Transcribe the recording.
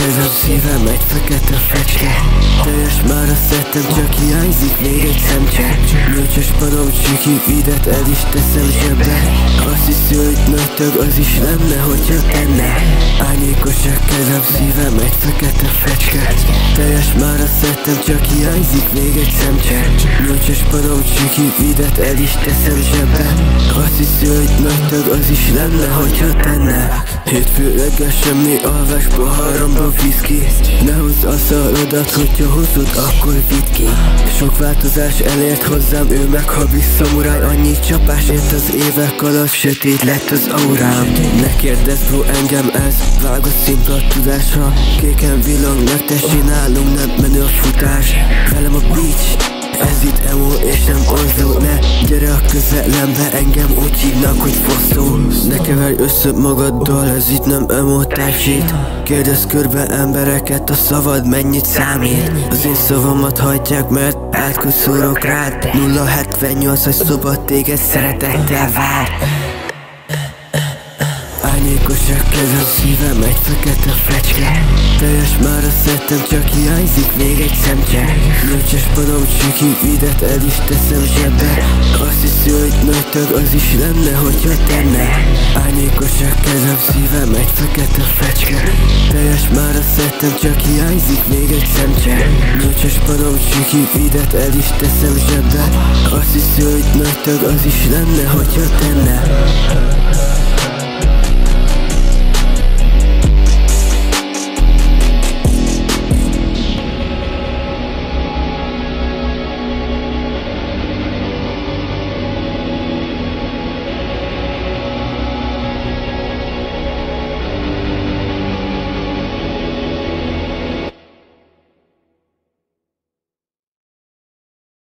kezem, szívem egy fekete fecske. Teljes már a szettem, csak hiányzik még egy szemcse. Nyolcas panom csiki, videt el is teszem zsebbe. Azt hiszi, hogy nagy tag, az is lenne, hogyha tenne. Árnyékos a kezem, szívem egy fekete fecske. Teljes már a szettem, csak hiányzik még egy szemcse. Nyolcas panom csiki, videt el is teszem zsebbe. Azt hiszi, hogy nagy tag, az is lenne, hogyha tenne. Hétfő reggel semmi alvás, poharomba viszki. Ne hozz a szarodat, hogyha hozod, akkor vidd ki. Sok változás elért hozzám, ő meg havi szamuráj. Annyi csapás ért az évek alatt, sötét lett az aurám. Ne kérdezz bro, engem ez vágott szimpla tudásra. Kéken villognak, te csinálunk, nem menő a futás. Velem a beach, ez itt emo és nem orzó. Ne gyere a közelembe, engem úgy hívnak, hogy fosztó. Ne keverj össze magaddal, ez itt nem emo type shit. Kérdezz körbe embereket, a szavad mennyit számít. Az én szavamat hagyják, mert átkuszorok rád. 078, hogy szoba téged szeretettel vár. Árnyékos a kezem, szívem egy fekete fecske. Teljes már a szettem, csak hiányzik még egy szemcse. Nyolcas panom csiki, videt el is teszem zsebbe. Azt hiszi, hogy nagy tag, az is lenne, hogyha tenne. Árnyékos a kezem, szívem egy fekete fecske. Teljes már a szettem, csak hiányzik még egy szemcse. Nyolcas panom csiki, videt el is teszem zsebbe. Azt hiszi, hogy nagy tag, az is lenne, hogyha tenne.